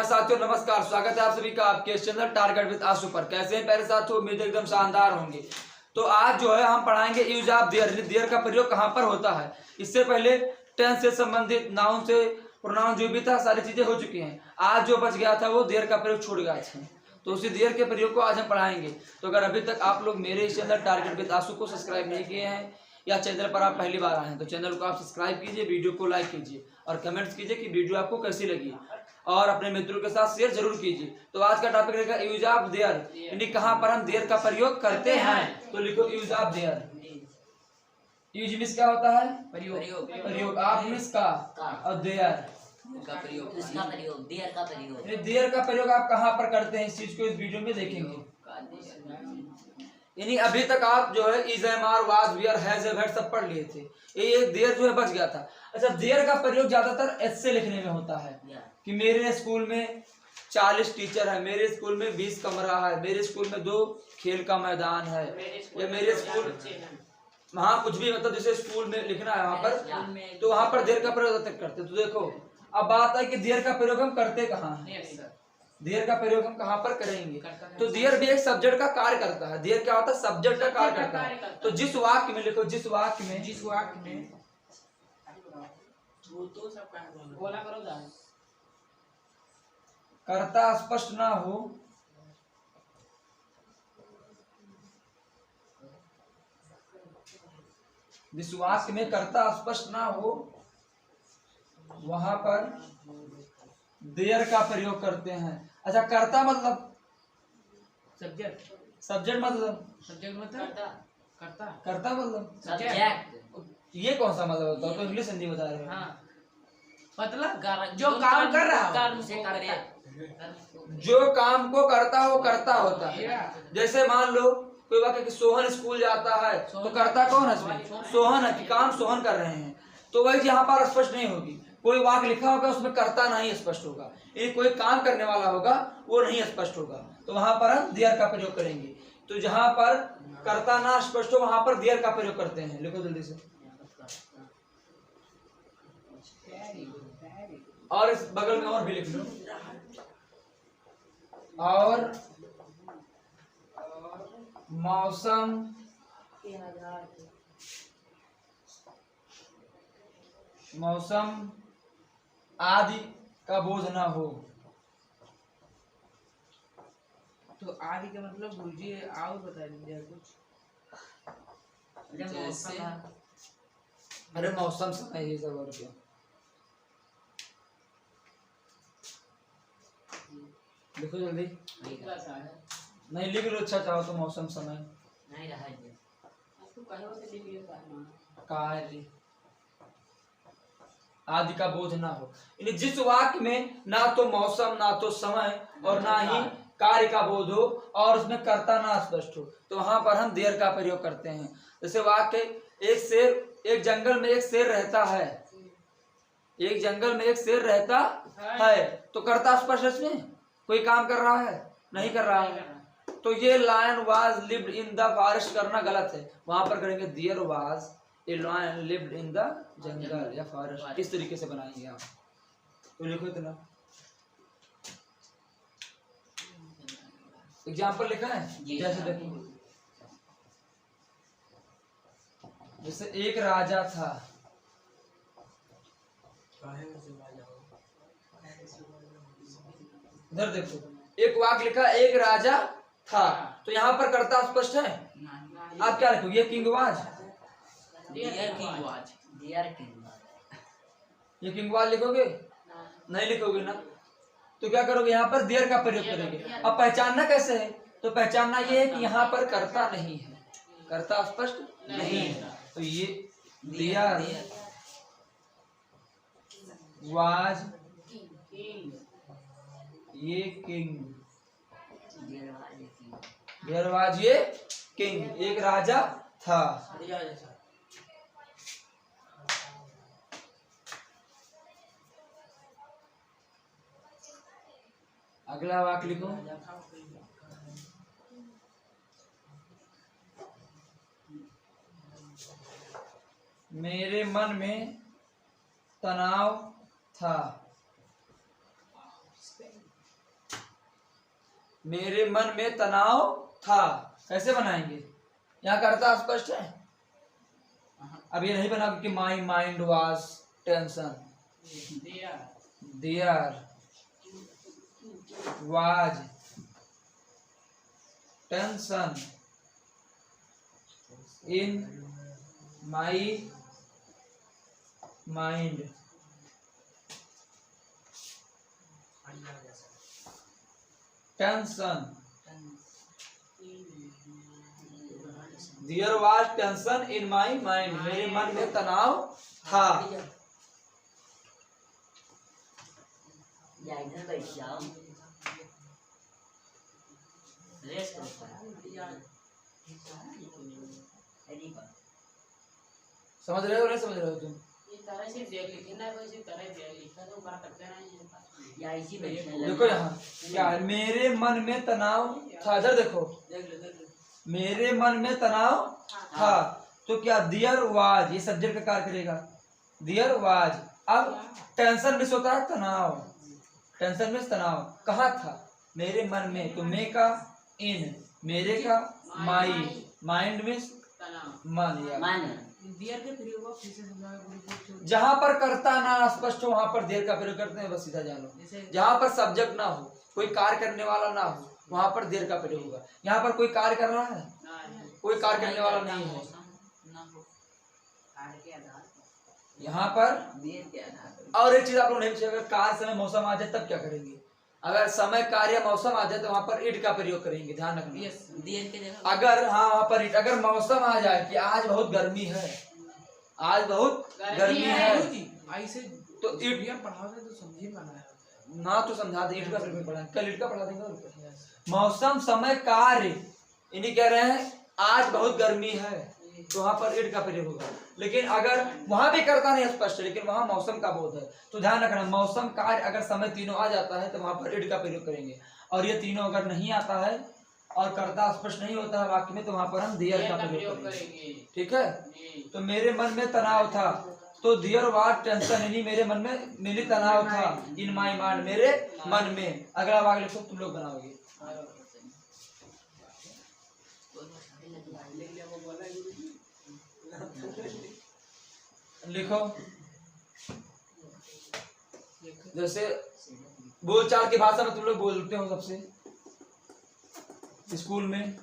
जी हाँ साथियों, नमस्कार। स्वागत है आप सभी का आपके चैनल टारगेट विद आशु पर। कैसे हैं पहले साथियों? उम्मीद एकदम शानदार होंगे। तो आज जो है हम पढ़ाएंगे यूज ऑफ देयर। देयर का प्रयोग कहाँ पर होता है। इससे पहले टेंस से संबंधित नाउन से प्रोनाउन जो भी था सारी चीजें हो चुकी हैं। आज जो बच गया था वो देयर का प्रयोग छूट गया था, तो उसी देयर के प्रयोग को आज हम पढ़ाएंगे। तो अगर अभी तक आप लोग मेरे इस चैनल टारगेट विद आशु को सब्सक्राइब नहीं किए हैं या चैनल पर आप पहली बार आए हैं तो चैनल को आप सब्सक्राइब कीजिए, वीडियो को लाइक कीजिए और कमेंट्स कीजिए कि वीडियो आपको कैसी लगी और अपने मित्रों के साथ शेयर जरूर कीजिए। तो आज का टॉपिक रहेगा यूज ऑफ देयर, यानी कहां पर हम देयर का प्रयोग करते हैं। तो लिखो use of their. Use means क्या होता है? प्रयोग। ऑफ मींस का और देयर का प्रयोग, इसका प्रयोग, देयर का प्रयोग। देयर का प्रयोग आप कहां पर करते हैं, इस चीज को इस वीडियो में देखेंगे। यानी अभी तक आप जो है is am are was were has have had सब पढ़ लिए थे, ये देयर जो है बच गया था। अच्छा, देयर का प्रयोग ज्यादातर ऐसे लिखने में होता है कि मेरे स्कूल में 40 टीचर है, मेरे स्कूल में 20 कमरा है, मेरे स्कूल में 2 खेल का मैदान है, या मेरे स्कूल वहाँ कुछ भी, मतलब जैसे स्कूल में लिखना है वहां पर, तो वहां पर देयर का प्रयोग करते। तो देखो अब बात है कि देयर का प्रयोग हम करते कहाँ हैं। देयर का प्रयोग हम कहां पर करेंगे। तो देयर भी एक सब्जेक्ट का कार्य करता है। देयर क्या होता है? सब्जेक्ट का कार्य करता है। तो जिस वाक्य में लिखो, जिस वाक्य में कर्ता स्पष्ट ना हो, जिस वाक्य में कर्ता स्पष्ट ना हो वहां पर देयर का प्रयोग करते हैं। अच्छा, कर्ता मतलब सब्जेक्ट मतलब कर्ता मतलब सब्जेक्ट। ये कौन सा मतलब होता है? तो इंग्लिश हिंदी बता रहे हो। मतलब जो काम कर रहा कर्म से करता, जो काम को करता वो कर्ता होता है। जैसे मान लो कोई बात है कि सोहन स्कूल जाता है, तो कर्ता कौन है इसमें? सोहन है, कि काम सोहन कर रहे हैं। तो वही यहाँ पर स्पष्ट नहीं होगी। कोई वाक्य लिखा होगा उसमें कर्ता नहीं स्पष्ट होगा, ये कोई काम करने वाला होगा वो नहीं स्पष्ट होगा, तो वहां पर हम देयर का प्रयोग करेंगे। तो जहां पर कर्ता ना स्पष्ट हो वहां पर देयर का प्रयोग करते हैं। लिखो जल्दी से। और इस बगल में और भी लिख लो। और मौसम आदि का बोझ ना हो। तो आदि का मतलब गुरुजी और बता दीजिए कुछ। जैसे अरे मौसम समय ये सब और क्या। लिखो जल्दी। नहीं लिख लो, अच्छा चाहो तो मौसम समय नहीं रहा कार्य आदि का बोझ ना हो। यानी जिस वाक्य में ना तो मौसम, ना तो समय और ना ही कार्य का बोध हो और उसमें कर्ता ना स्पष्ट हो, तो वहां पर हम देयर का प्रयोग करते हैं। जैसे वाक्य, एक जंगल में एक शेर रहता है, एक जंगल में एक शेर रहता है, तो कर्ता स्पष्ट है इसमें? कोई काम कर रहा है? नहीं कर रहा है। तो ये lion was lived in the forest करना गलत है, वहां पर करेंगे there was a lion lived in the jungle या फॉरेस्ट। इस तरीके से बनाएंगे आप। तो लिखो इतना। एग्जाम्पल लिखा है जैसे देखो, जैसे एक राजा था, इधर देखो एक वाक्य लिखा एक राजा था, तो यहाँ पर कर्ता स्पष्ट है। आप क्या लिखो? ये किंग वाज, ये किंग वाज लिखोगे? नहीं लिखोगे ना। तो क्या करोगे? यहाँ पर देयर का प्रयोग करेंगे। अब पहचानना कैसे है? तो पहचानना ये है कि यहाँ पर कर्ता नहीं है, कर्ता स्पष्ट नहीं है। तो ये देयर वाज ये किंग, देयर वाज ये किंग, एक राजा था। अगला वाक्य लिखो। मेरे मन में तनाव था, मेरे मन में तनाव था। कैसे बनाएंगे? यहाँ कर्ता स्पष्ट है। अब ये नहीं बना कि my mind was tension. There was tension in my mind. Tension, there was tension in my mind. मेरे मन में तनाव था। या इधर बैठ जाओ, रेस्ट करो। समझ रहे हो नहीं समझ रहे हो तुम? या इसी बैठने देखो यहाँ क्या है, मेरे मन में तनाव था। इधर देखो, मेरे मन में तनाव था। तो क्या दियर वाज, ये सब्जेक्ट का कार्य करेगा। दियर वाज। अब टेंशन मिस होता है तनाव। टेंशन मिस तनाव कहाँ था? मेरे मन में। तो मे का इन, मेरे का माई, माइंड मिस मन। या दियर के प्रयोग को फिर से समझाओ। जहाँ पर कर्ता ना स्पष्ट हो वहाँ पर देर का प्रयोग करते हैं, बस सीधा जानो। जहाँ पर सब्जेक्ट ना हो, कोई कार्य करने वाला ना हो, वहाँ पर देर का प्रयोग होगा। यहाँ पर कोई कार्य कर रहा है? कोई कार्य करने वाला नहीं है। यहाँ पर और एक चीज आप लोग नहीं पूछे, अगर कार्य समय मौसम आ जाए तब क्या करेंगे? अगर समय कार्य मौसम आ जाए तो वहाँ पर इट का प्रयोग करेंगे, ध्यान रखना। अगर हाँ वहाँ पर इट, अगर मौसम आ जाए कि आज बहुत गर्मी है, आज बहुत गर्मी है, ऐसे तो इट पढ़ाओगे तो समझे पाना ना, तो समझा दे। इट का प्रयोग पढ़ा, कल इट का पढ़ा देंगे और क्या। मौसम समय कार्य, इन्हीं कह रहे हैं आज बहुत गर्मी है, तो वहाँ पर इट का प्रयोग होगा। लेकिन अगर वहां भी करता नहीं स्पष्ट है, लेकिन वहां मौसम का बोध है, तो ध्यान रखना मौसम कार्य अगर समय तीनों आ जाता है तो वहां पर इट का प्रयोग करेंगे। और ये तीनों अगर नहीं आता है और कर्ता स्पष्ट नहीं होता है वाक्य में, तो वहां पर हम दियर का प्रयोग करेंगे। ठीक है? तो मेरे मन में तनाव था, तो दियर वाज टेंशन, यानी मेरे मन में मेरी तनाव था। इन माई माइंड, मेरे मन में। अगला वाक्य लिखो, तुम लोग बनाओगे। लिखो जैसे बोलचाल की भाषा में तुम लोग बोलते हो सबसे स्कूल में।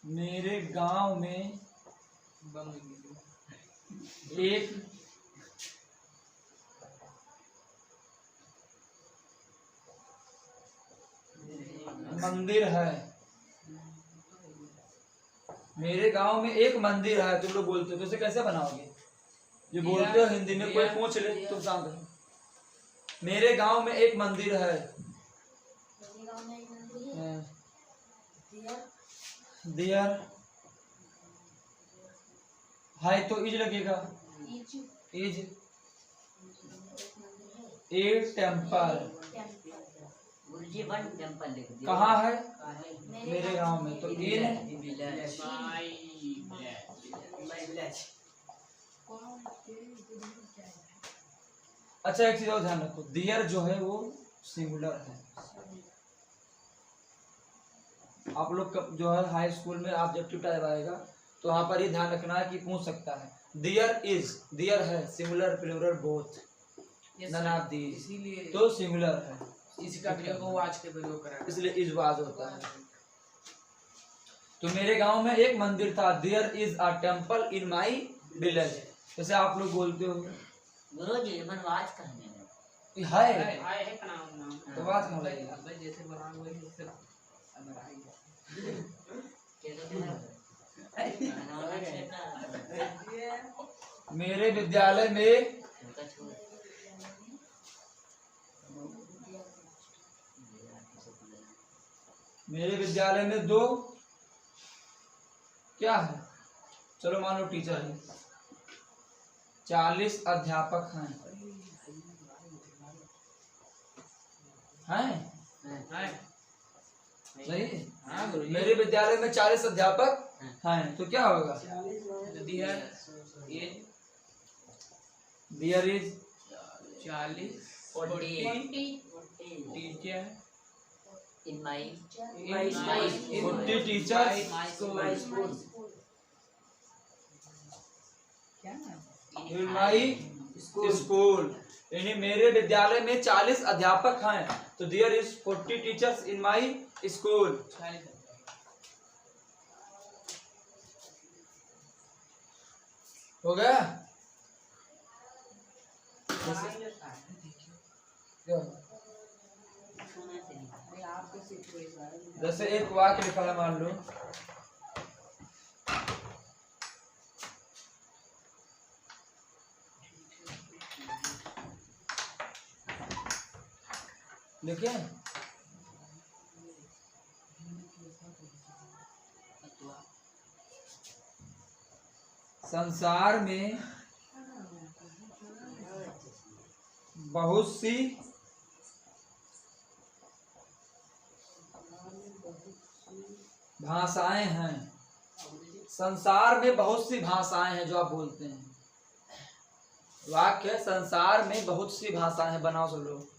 मेरे गांव में एक मंदिर है। मेरे गांव में एक मंदिर है, तुम लोग बोलते हो तो इसे कैसे बनाओगे? जो बोलते हो हिंदी में, कोई पूछ ले तुम शांत रहो। मेरे गांव में एक मंदिर है। दियर हाय तो इज लगेगा। Is a temple. Guruji one temple लिख दिया। कहाँ है? मेरे गांव में। तो इन अच्छा एक चीज और ध्यान रखो, दियर जो है वो सिंगुलर है। आप लोग जो है हाई स्कूल में ऑब्जेक्टिव टाइप आएगा तो वहां पर ये ध्यान रखना है कि पूछ सकता है दियर इज, दियर है singular plural both, none of these, इसीलिए तो सिंगुलर है, इसका प्रयोग वाज के प्रयोग करा, इसलिए इज वाज होता है। तो मेरे गांव में एक मंदिर था, there is a temple in my village. जैसे आप लोग बोलते हो गुरुजी मनवाज कहने में है का नाम तो बात कहाँ लगेगा? जैसे बना हुआ है सिर्फ अंदर आएगा। मेरे विद्यालय में दो क्या है, चलो मान लो टीचर है, 40 अध्यापक हैं। सही? मेरे विद्यालय में 40 अध्यापक हैं, तो क्या होगा? दियर is 40 40 teacher In my 40 teachers क्या नाम? in my school, यानी मेरे विद्यालय में 40 अध्यापक हैं, तो there is 40 teachers in my school। हो गया? क्या? अरे आप कैसे कोई बात? जैसे एक वाक्य लिखा है, मान लो देखिए, संसार में बहुत सी भाषाएं हैं। संसार में बहुत सी भाषाएं हैं जो आप बोलते हैं। वाक्य है, संसार में बहुत सी भाषाएं हैं। बनाओ सब लोग।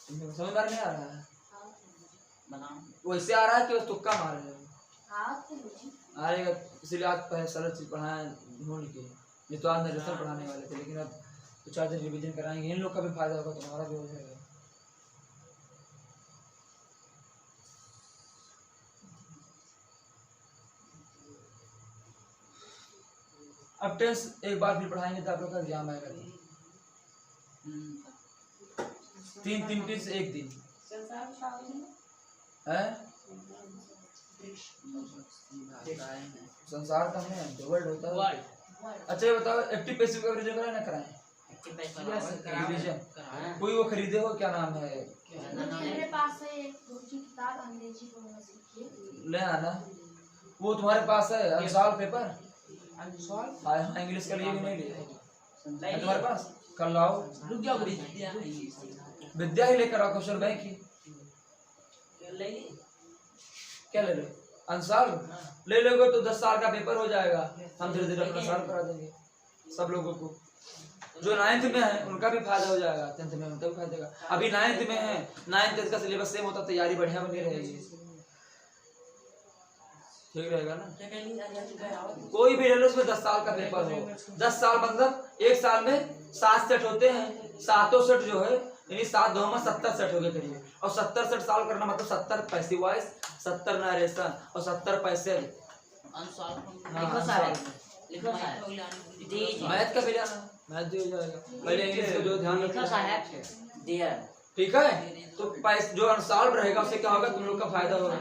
समझ में नहीं आ रहा है? बनाओ। वैसे आ रहा है कि बस तुक्का मार रहे हो? आएगा, इसलिए आज पहले सरल चीज पढ़ाए ढूंढ के। ये तो आज नरेशन पढ़ाने वाले थे, लेकिन अब तो 4 दिन रिवीजन कराएंगे। इन लोग का भी फायदा होगा, तुम्हारा भी हो जाएगा। अब टेंस एक बार फिर पढ़ाएंगे तो आप लोग का एग्जाम आएगा। 3 टेंस एक दिन है। संसार का है, वर्ल्ड होता है। अच्छा ये बताओ, एक्टिव पैसिव का रिवीजन कराए ना कराएं? रिवीजन कोई वो खरीदे हो, क्या नाम है? मेरे पास है एक दूसरी किताब अंग्रेजी बोलना सीखिए। ले आना। वो तुम्हारे पास है अनसॉल्व पेपर? अनसॉल्व? हाँ, इंग्लिश का लिए भी नहीं लिए है तुम्हारे पास? कल लाओ। रुक जाओ। विद्या ही लेकर आओ, क्वेश्चन बैंक की। क्या ले लो? अनसॉल्व ले लोगे तो 10 साल का पेपर हो जाएगा। हम धीरे धीरे अपना सॉल्व करा देंगे सब लोगों को। जो 9th में है उनका भी फायदा हो जाएगा, 10th में उनका भी फायदा होगा। अभी 9th में है, 9th का सिलेबस सेम होता, तैयारी बढ़िया बनी रहेगी। ठीक रहेगा ना? कोई भी ले लो, उसमें 10 साल का पेपर हो। 10 साल मतलब 1 साल में 7 सेट होते हैं। 7 सेट जो है, यानी 7 2 में 70 सेट हो गए करीब। और 70 सेट सॉल्व करना मतलब 70 पैसिव वॉइस, 70 नरेशन और 70 पैसे। लिखो साहब, लिखो साहब। दीजिए। मैथ का भी जाना, मैथ भी हो जाएगा। पहले इंग्लिश को जो ध्यान लिखो रखो साहब। डियर। ठीक है? तो पैसे जो अनसॉल्व रहेगा उससे क्या होगा, तुम लोग का फायदा होगा।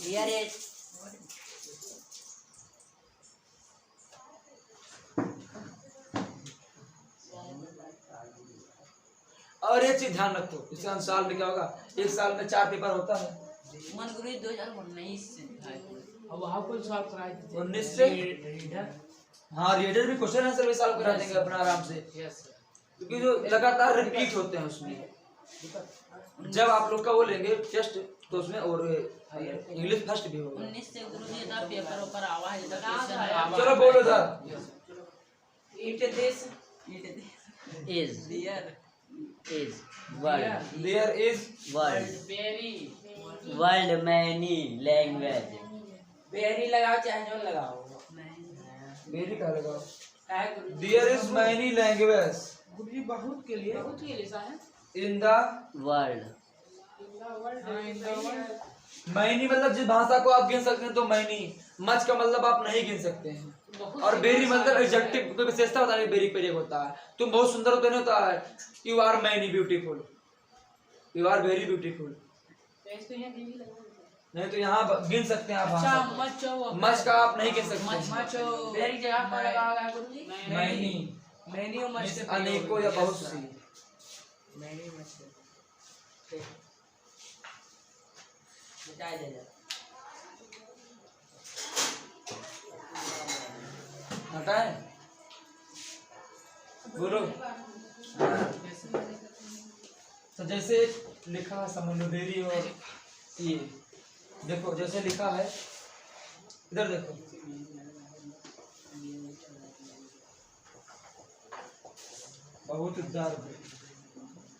डियर इज और ये चीज ध्यान रखो, इससे अनसॉल्व में क्या होगा, 1 साल में 4 पेपर होता है। मन गुरु 2019 से था। अब वहाँ कोई सॉल्व कराए थे 19 से? रीडर। हाँ, रीडर भी क्वेश्चन आंसर भी सॉल्व करा देंगे अपना आराम से, यस क्योंकि जो लगातार रिपीट होते हैं उसमें। जब आप लोग का वो लेंगे टेस्ट तो उसमें और इंग्लिश फर्स्ट भी होगा। 19 से गुरु जी का पेपर ऊपर आवा है, इधर क्वेश्चन है। चलो बोलो sir. It this is is world there is world very world many language. Very लगाओ चाहे जो लगाओ। वेरी का लगाओ। काय गुरु देयर इज मैनी लैंग्वेज गुरुजी बहुत के लिए साहब इन द वर्ल्ड। मैनी मतलब जिस भाषा को आप गिन सकते हैं तो मैनी। मच का मतलब आप नहीं गिन सकते हैं। और बेरी मतलब एडजेक्टिव कोई विशेषता बताने के बेरी प्रयोग होता है। तुम बहुत सुंदर हो तो नहीं होता है you are many beautiful, you are very beautiful. नहीं तो यहाँ गिन सकते हैं आप भाषा। मच का आप नहीं गिन सकते। वेरी जगह पर लगाओगे गुरुजी। मैनी मैनी और मच से अनेकों या बहुत सी। मैनी मच से मिटाई दे जा। हटाए बोलो। तो जैसे लिखा है समझ लो वेरी और ये देखो जैसे लिखा है इधर देखो बहुत दर्द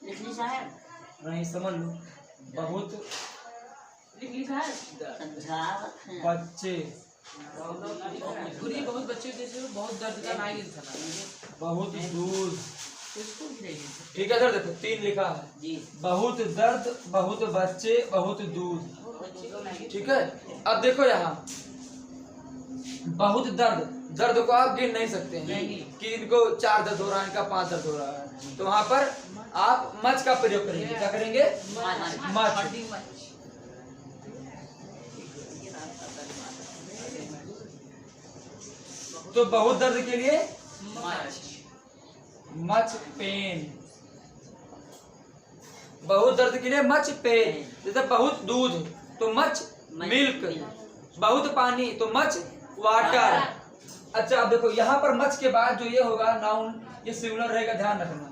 लिखनी साहब। नहीं समझ लो बहुत लिखा है समझावत है। बच्चे, गुरुजी बहुत बच्चे जैसे बहुत दर्द का ना गिन था बहुत दूध। इसको भी नहीं गिन ठीक है, इधर देखो 3 लिखा है, जी बहुत दर्द, बहुत बच्चे, बहुत दूध। ठीक है, अब देखो यहाँ बहुत दर्द, दर्द को आप गिन नहीं सकते हैं नहीं। कि इनको 4 दर्द हो रहा है, इनका 5 दर्द हो रहा है, तो वहां पर आप मच का प्रयोग करेंगे। क्या करेंगे? मच। हड्डी मच तो बहुत दर्द के लिए मच मच पेन, बहुत दर्द के लिए मच पेन। जैसे बहुत दूध तो मच मिल्क, बहुत पानी तो मच वाटर। अच्छा, अब देखो यहाँ पर मच के बाद जो ये होगा नाउन, ये सिंगुलर रहेगा, ध्यान रखना।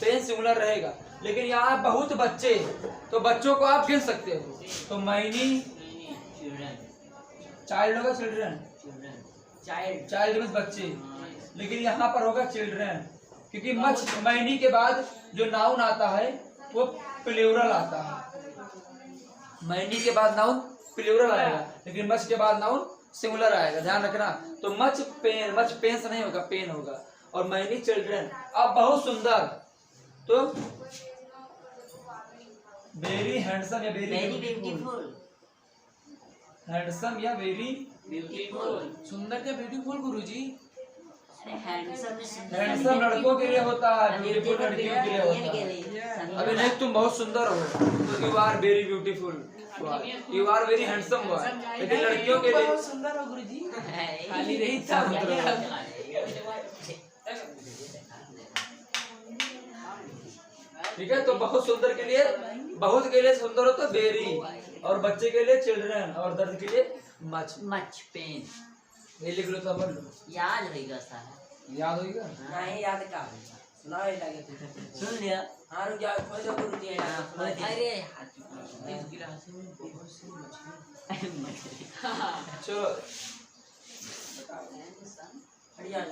पेन सिंगुलर रहेगा, लेकिन यहाँ बहुत बच्चे, तो बच्चों को आप गिन सकते हो, तो मैनी चिल्ड्रन चाइल्ड होगा, चिल्ड्रन, चाइल्ड चाइल्ड मीन्स बच्चे, लेकिन यहाँ पर होगा चिल्ड्रन, क्योंकि मच मैनी के बाद जो नाउन आता है वो प्लूरल आता है। मैनी के बाद नाउन प्लूरल आएगा, लेकिन मच के बाद नाउन सिंगुलर आएगा, ध्यान रखना। तो मच पेन, मच पेन से नहीं होगा, पेन होगा। और मैनी चिल्ड्रन। अब बहुत सुंदर, तो वेरी हैंडसम या वेरी वेरी ब्यूटीफुल, हैंडसम या वेरी ब्यूटीफुल। सुंदर क्या ब्यूटीफुल गुरुजी? अरे हैंडसम हैंडसम लड़कों के लिए होता है, ब्यूटीफुल लड़कियों के लिए होता है। अबे नहीं, तुम बहुत सुंदर हो, तो you are very beautiful, you are very handsome boy. लेकिन लड़कियों के लिए बहुत सुंदर हो गुरुजी। खाली नहीं था ठीक है, तो बहुत सुंदर के लिए, बहुत के लिए सुंदर हो तो वेरी, और बच्चे के लिए चिल्ड्रन, और दर्द के लिए मच। मच पेन ये लिख लो, समझ लो, याद रहेगा साहब। याद होगा। नहीं याद का सुनाओ ये लगे सुन लिया? हाँ रुक जाओ खोल दो गुरुजी यहाँ खोल दो। अरे इस गिलास में बहुत सी मछली चलो, हट जाओ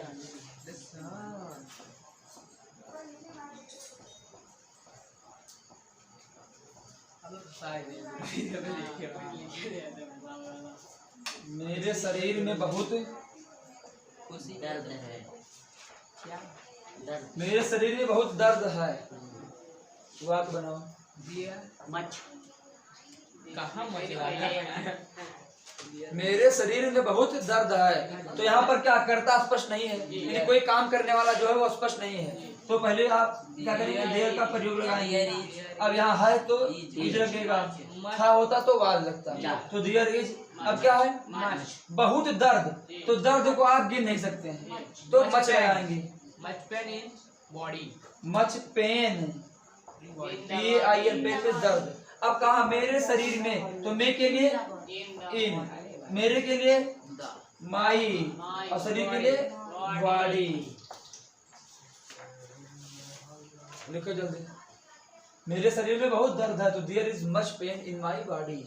मेरे शरीर में बहुत, दर्द है, क्या दर्द। मेरे शरीर में बहुत दर्द है। वाक बनाओ। दिया मच कहाँ मच मेरे शरीर में बहुत दर्द है, तो यहाँ पर क्या कर्ता स्पष्ट नहीं है, यानी कोई काम करने वाला जो है वो स्पष्ट नहीं है। तो पहले आप क्या करेंगे, देर का प्रयोग लगाएंगे। अब यहाँ है तो इज लगेगा, था होता तो वाज लगता, तो देयर इज। अब क्या है, बहुत दर्द, तो दर्द को आप गिन नहीं सकते हैं, तो मच लगाएंगे। Much pain in body much pain, PAIN, pain में दर्द। अब कहा मेरे शरीर में, तो मैं के लिए इन, मेरे के लिए माई, और शरीर के लिए बॉडी। लिखो जल्दी। मेरे शरीर में बहुत दर्द है, तो there is much pain in my body.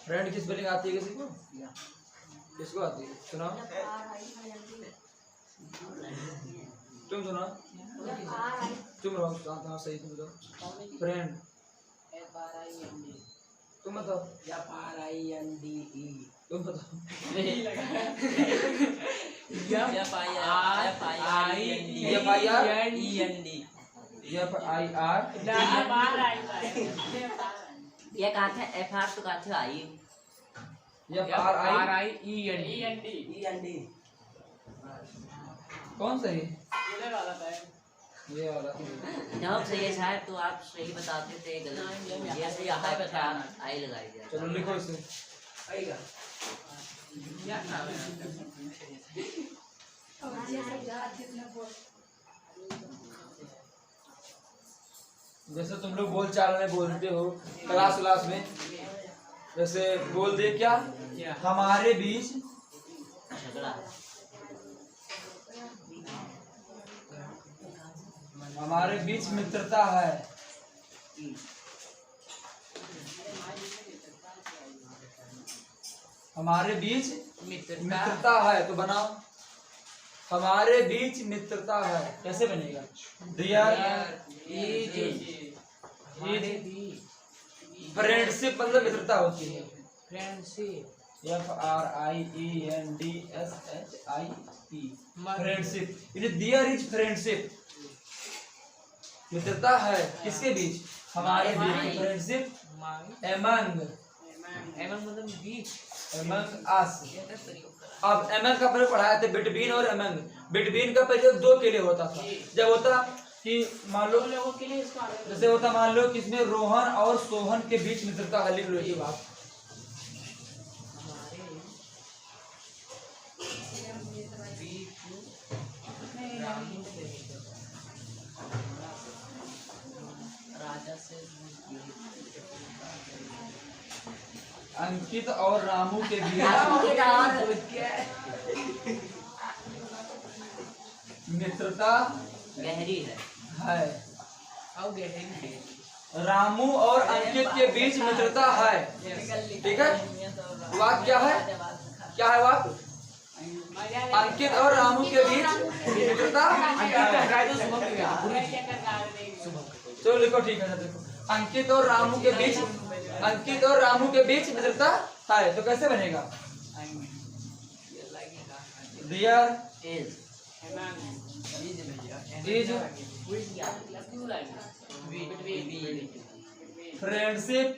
Friend की स्पेलिंग आती है किसी को? किसको आती है? सुनाओ, तुम सुनाओ, तुम रहो हाँ सही, तुम बताओ। फ्रेंड तुम बताओ, FRINDE तुम बताओ। ये कहा था FR तो कहा था आई। RIEND कौन सही? ये वाला। जवाब सही है शायद, तो आप सही बताते थे गलत। ये सही आता आई लगाई दिया। चलो लिखो इसे। क्या नाम है जैसे तुम लोग बोल चाल में बोलते हो क्लास क्लास में, जैसे बोल दे क्या, हमारे बीच झगड़ा है। हमारे बीच मित्रता है। हमारे बीच मित्रता है, तो बनाओ हमारे बीच मित्रता है। कैसे बनेगा? फ्रेंडशिप मतलब मित्रता होती है। Friendship FRIENDSHIP friendship. There is friendship, मित्रता है किसके बीच? हमारे बीच। फ्रेंडशिप एमंग मतलब बीच एमंग अस। अब एमंग का प्रयोग पढ़ाया था बिटवीन और एमंग। बिटवीन का प्रयोग दो के लिए होता था। जब होता कि मान लो लोगों के लिए इसका जैसे होता, मान लो कि इसमें रोहन और सोहन के बीच मित्रता है, लिख लो ये बात। राजा से अंकित और रामू के बीच मित्रता गहरी है। और गहरी रामू और अंकित के बीच मित्रता है। ठीक है, वाक्य क्या है? क्या है वाक्य? अंकित और रामू के बीच मित्रता। चलो लिखो, ठीक है। देखो, अंकित और रामू के बीच मित्रता है, तो कैसे बनेगा? There is is friendship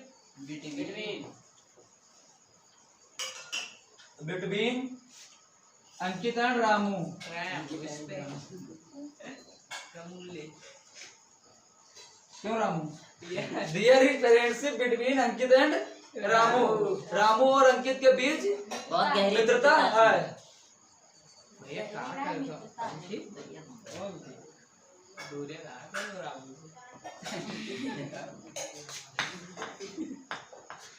between Ankit and Ramu. क्यों Ramu? There is friendship between Ankit and Ramu. Ramu और अंकित के बीच बहुत गहरी मित्रता है। भैया कहाँ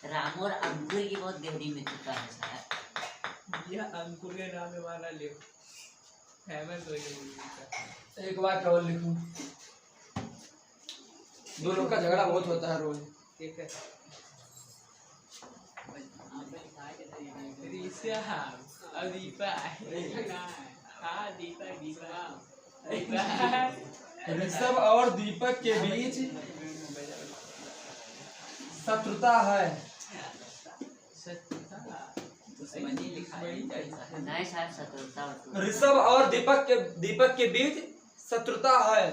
रामू और अंकुर की बहुत गहरी मित्रता है शायद। यह अंकुर के नाम में वाला ले फेमस हो गया। एक बार केवल लिखूं, दो लोग का झगड़ा बहुत होता है रोज। ठीक है ऋषभ और दीपक के बीच शत्रुता है। नहीं शायद शत्रुता वत्रुता। ऋषभ और दीपक के बीच शत्रुता है,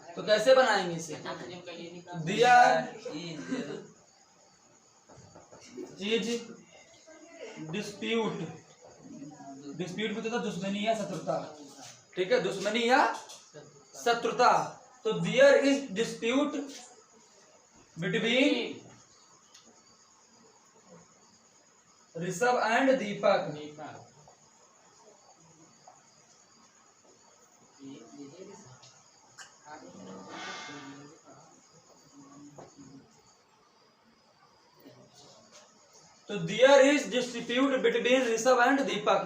तो कैसे बनाएंगे इसे? दिया इज डिस्प्यूट। डिस्प्यूट में तो दुश्मनी या शत्रुता। ठीक है, दुश्मनी या शत्रुता। तो there is dispute between Rishabh and Deepak. तो there is dispute between Rishabh and Deepak.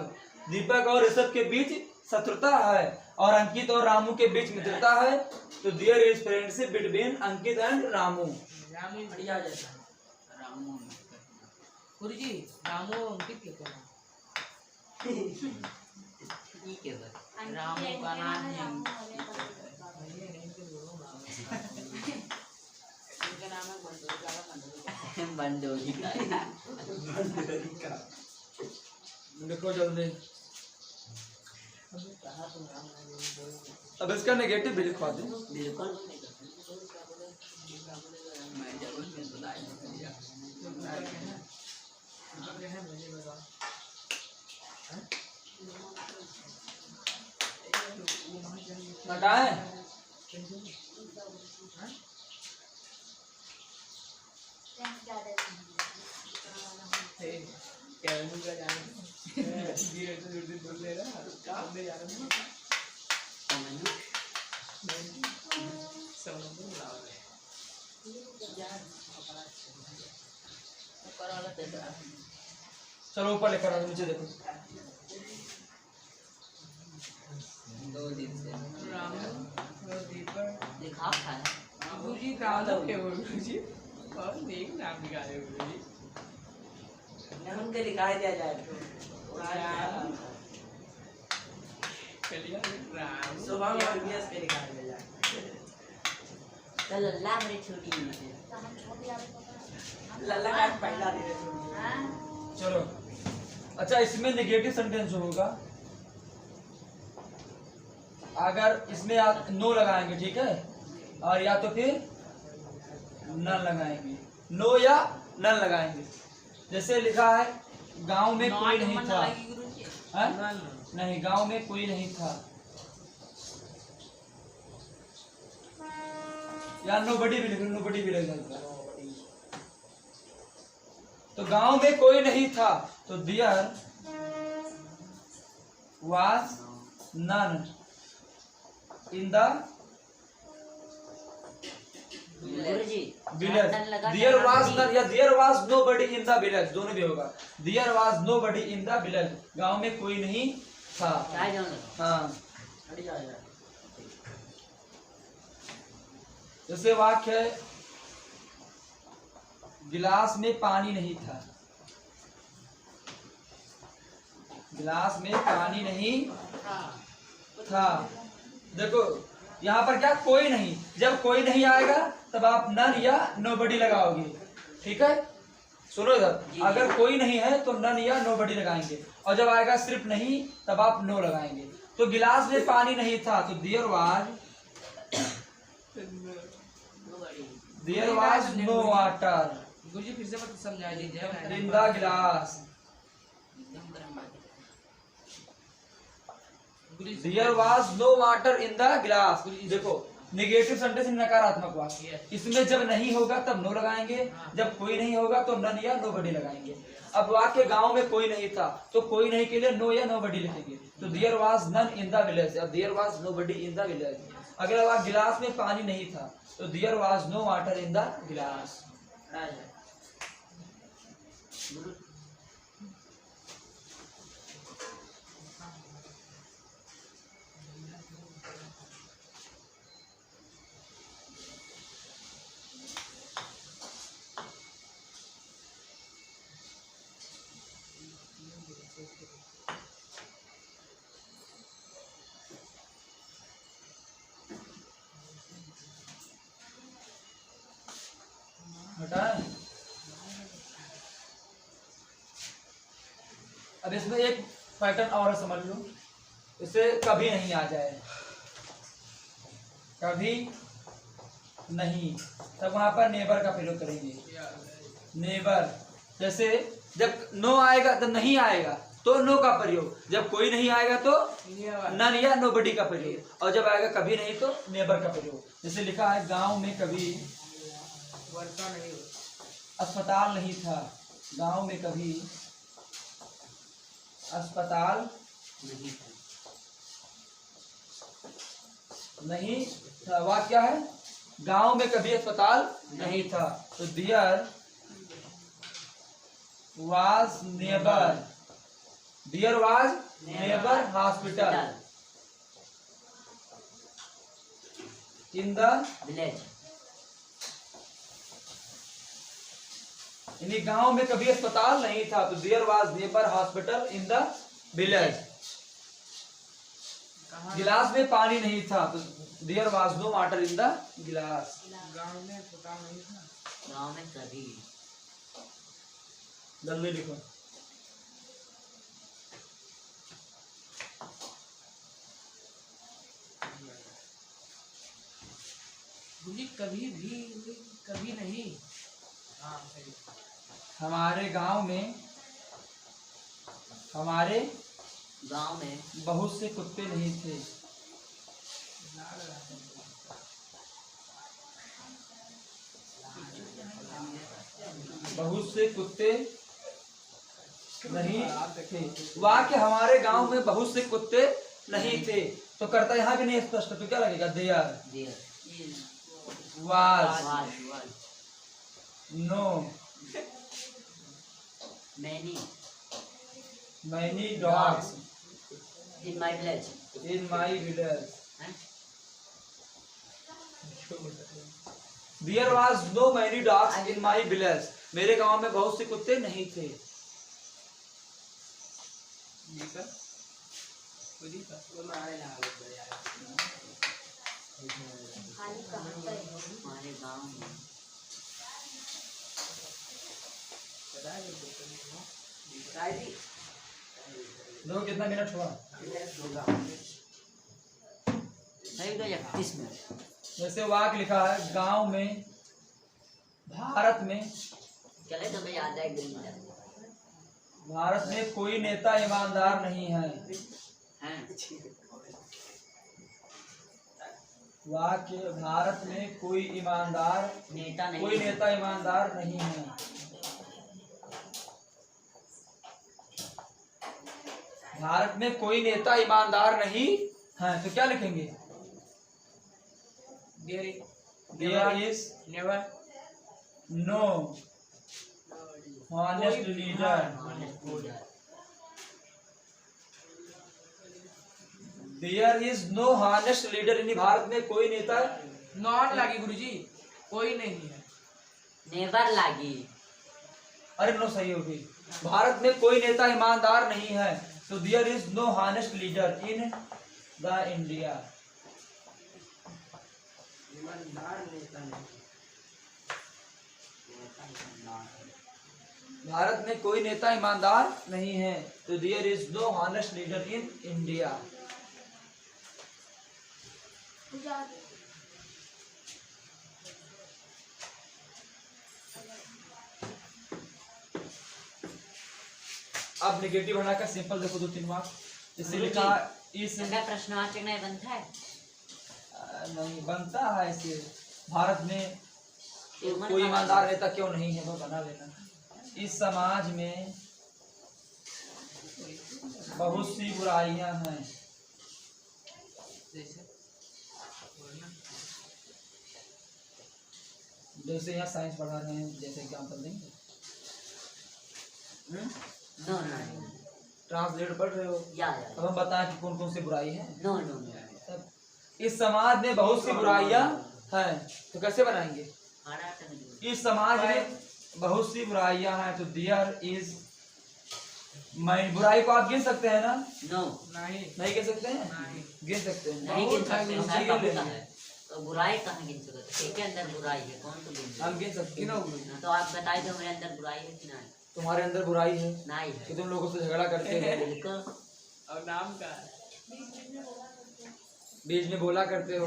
Deepak और ऋषभ के बीच शत्रुता है, और अंकित और रामू के बीच मित्रता है। तो there is friendship between Ankit and Ramu. बढ़िया जैसा रामू गुरुजी रामू अंकित के क्या नाम? ठीक है भाई। रामू का नाम है इनका नाम है बंडोली का। लिखो जल्दी। अब इसका नेगेटिव भी लिखवा दे। बिल्कुल। हटाए क्या का जाने धीरे से दूर बोल ले रहा बोलने जा रहा हूँ समझ बुला रहे करा लेते हैं। चलो ऊपर लेकर आओ, नीचे देखो। दो दिन से राम दीपक दिखा था गुरुजी नाम तो क्या बोल गुरुजी और देख नाम दिखा रहे गुरुजी नाम के लिखा दिया जाए चलिए राम सुबह में आरबीएस के लिखा दिया जाए। चल अल्लाह मेरी छोटी तो हम छोटी आदमी पता है। लल्ला का पहला दिन है। हाँ? चलो अच्छा, इसमें नेगेटिव सेंटेंस होगा अगर इसमें आप नो लगाएंगे, ठीक है, और या तो फिर नन लगाएंगे, नो या नन लगाएंगे। जैसे लिखा है गांव में कोई नहीं था, हैं? नहीं, गांव में कोई नहीं था, या नोबडी भी लिख लो, नोबडी भी लिख सकता है। तो गांव में कोई नहीं था, तो there was none in the गुरुजी विलेज। नन लगा देयर के वाज नाम नन या there was nobody in the village, दोनों भी होगा। There was nobody in the village, गांव में कोई नहीं था। क्या जानो हाँ, हट जा यार। जैसे वाक्य है गिलास में पानी नहीं था, गिलास में पानी नहीं था। देखो यहाँ पर क्या, कोई नहीं। जब कोई नहीं आएगा तब आप नन या नोबडी लगाओगे, ठीक है। सुनो इधर, अगर कोई नहीं है तो नन या नोबडी लगाएंगे, और जब आएगा सिर्फ नहीं तब आप नो लगाएंगे। तो गिलास में पानी नहीं था, तो देयर वाज नो वाटर गुरुजी फिर से मत समझा दीजिए in the glass. There was no water in the glass. देखो नेगेटिव सेंटेंस नकारात्मक वाक्य, इसमें जब नहीं होगा तब नो लगाएंगे, जब कोई नहीं होगा तो नन या नोबडी लगाएंगे। अब वाक्य गांव में कोई नहीं था, तो कोई नहीं के लिए नो या नोबडी लिखेंगे। तो there was none in the village, अब there was nobody in the village. अगला वाक्य गिलास में पानी नहीं था, तो there was no water in the glass. हटाएं। अब इसमें एक पैटर्न और समझ लो, इसे कभी नहीं आ जाए, कभी नहीं, तब वहां पर नेबर का प्रयोग करेंगे। नेबर, जैसे जब नो आएगा तो नहीं आएगा तो नो का प्रयोग, जब कोई नहीं आएगा तो नन या नोबडी का प्रयोग, और जब आएगा कभी नहीं तो नेबर का प्रयोग। जैसे लिखा है गांव में कभी वर्षा नहीं हो अस्पताल नहीं था, गांव में कभी अस्पताल नहीं था। वाक्य क्या है, गांव में कभी अस्पताल नहीं था, तो there was never, there was never hospital in the village. यानी गांव में कभी अस्पताल नहीं था, तो there was never hospital in the village. गिलास में पानी नहीं था, तो there was no water in the glass. गांव में अस्पताल नहीं था, गाँव में कभी जल्दी लिखो। गुरुजी कभी भी कभी नहीं। हाँ सही। हमारे गांव में, हमारे गाँव में बहुत से कुत्ते नहीं थे, बहुत से कुत्ते नहीं थे। वाक्य हमारे गांव में बहुत से कुत्ते नहीं थे, तो करता यहाँ भी नहीं स्पष्ट, तो क्या लगेगा? There there was was no many many dogs in my village in my village. There was no many dogs in my village. मेरे गांव में बहुत से कुत्ते नहीं थे। खाली कहाँ पे? हमारे गांव में देखो कितना मिनट हुआ। सही तो 31 मिनट। जैसे वाक्य लिखा है गांव में, भारत में, चले तो भाई याद है एक दिन भारत में कोई नेता ईमानदार नहीं है। हैं वाक्य भारत में कोई ईमानदार, नेता नहीं कोई नेता ईमानदार नहीं है। भारत में कोई नेता ईमानदार नहीं है, तो क्या लिखेंगे? There is never no honest leader. There is no honest leader. यानी भारत में कोई नेता, नॉट लगी गुरुजी, कोई नहीं है। नेवर लागी अरे नो सही होगी। भारत में कोई नेता ईमानदार नहीं है, तो there is no honest leader in the India. भारत में कोई नेता ईमानदार नहीं है, तो there is no honest leader in India. अब नेगेटिव बनाकर सिंपल देखो 2-3 मार्क। जैसे लिखा इस इसका प्रश्नवाचक नहीं बनता है। नहीं बनता है ऐसे। भारत में ह्यूमन कोई का- ईमानदार नेता क्यों नहीं है, वो बना लेना। इस समाज में बहुत सी बुराइयां हैं। जैसे यहाँ साइंस पढ़ा रहे हैं, जैसे एग्जाम्पल देंगे। नो नो ट्रांसलेट पढ़ रहे हो, या अब हम बताएं कि कौन कौन सी बुराई है। नो नो नो इस समाज में बहुत सी बुराइयां हैं, तो कैसे बनाएंगे? इस समाज में बहुत सी बुराइयां हैं, तो देयर इज बुराई को आप गिन सकते हैं ना? नो नहीं नहीं गिन सकते हैं? नहीं। गिन सकते हैं। नहीं गिन सकते हम साहब, गिन कब लेंगे। होता है? तो बुराई कहाँ गिन सकते? के अंदर बुराई है, कौन तो गिन सकता हम गिन सकते गिनो हैं। गुरुजी। है? तो आप बताइए तो मेरे अंदर बुराई है कि नहीं? तुम्हारे अंदर बुराई है नहीं कि है तुम लोगों से झगड़ा करते हो, बिल्कुल। और नाम का है? बीच में बोला करते हो,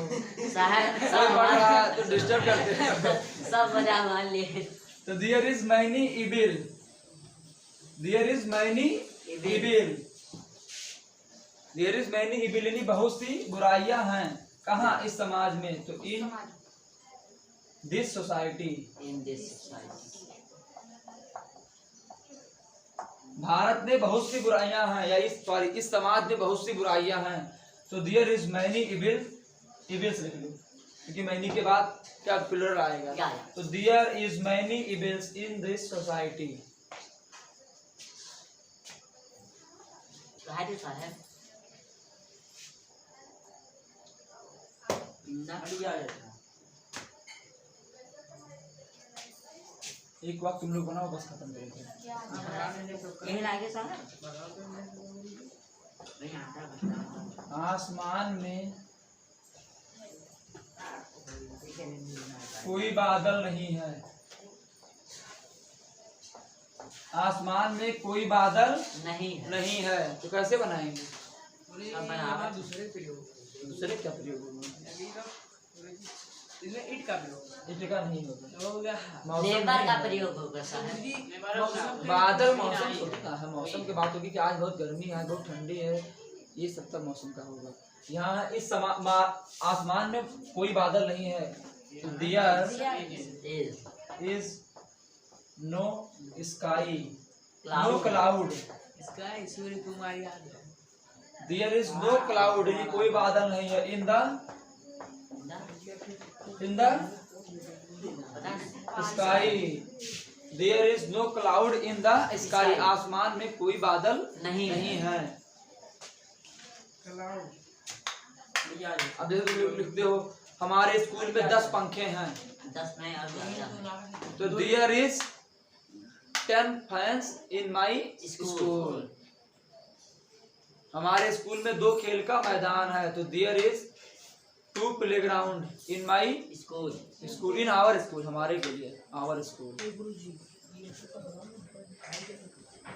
साहब कोई सब पढ़ रहा है तो डिस्टर्ब करते हो। सब वजह मान लिए। तो there is many evil. There is many evil. There is many evil यानी बहुत सी बुराइयां हैं। कहाँ? इस समाज में। तो इन this society. In this society Bharat में बहुत सी बुराइयां हैं, या इस समाज में बहुत सी बुराइयां हैं, तो there is many evil. Evils लिख लो, क्योंकि मैनी के बाद क्या प्लुरल आएगा। या तो there is many evils in this society. कहा थे साहब एक वक्त तुम लोग बनाओ, बस खत्म करेंगे। यही लागे साहब नहीं आता बता। आसमान में कोई बादल नहीं है। आसमान में कोई बादल नहीं है नहीं है, तो कैसे बनाएंगे? गुरुजी, अब बना यहाँ रहे। दूसरे प्रयोग। दूसरे क्या प्रयोग होगा? अभी तो गुरुजी, इसमें ईट का प्रयोग इट का नहीं होगा। हो गया। मौसम लेबर नहीं का है। प्रयोग होगा साहब। गुरुजी, मौसम बादल मौसम होता है। मौसम की बात होगी कि आज बहुत गर्मी है, बहुत ठंडी है, ये सब तब मौसम का होगा। यहाँ इस आसमान में कोई बादल नहीं है, तो there is is no sky no cloud. इसका सूर्य कुमार याद है। देयर इज नो क्लाउड, यानी कोई बादल नहीं है। इन द पता नहीं। Sky, there is no cloud in the sky, आसमान में कोई बादल नहीं नहीं है। क्लाउड। अब जैसे तुम लोग लिखते हो हमारे स्कूल में 10 पंखे हैं, 10 में अब आया। तो there is 10 fans in my school. हमारे स्कूल में 2 खेल का मैदान है, तो there is 2 playground in my school. School. In our school, हमारे के लिए आवर स्कूल।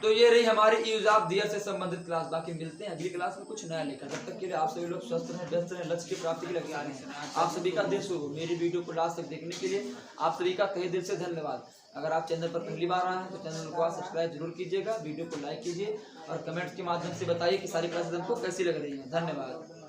तो ये रही हमारी यूज ऑफ दियर से संबंधित क्लास। बाकी मिलते हैं अगली क्लास में कुछ नया लेकर। तब तक के लिए आप सभी लोग स्वस्थ रहें, व्यस्त रहें, लक्ष्य की प्राप्ति के लिए लगे आ रहे हैं। आप सभी का दिल शुभ हो। मेरी वीडियो को लास्ट तक देखने के लिए आप सभी का तहे दिल से धन्यवाद। अगर आप चैनल पर पहली बार आए हैं तो चैनल को सब्सक्राइब जरूर कीजिएगा, वीडियो को लाइक कीजिए और कमेंट के माध्यम से बताइए कि सारी क्लासेस हमको कैसी लग रही हैं। धन्यवाद।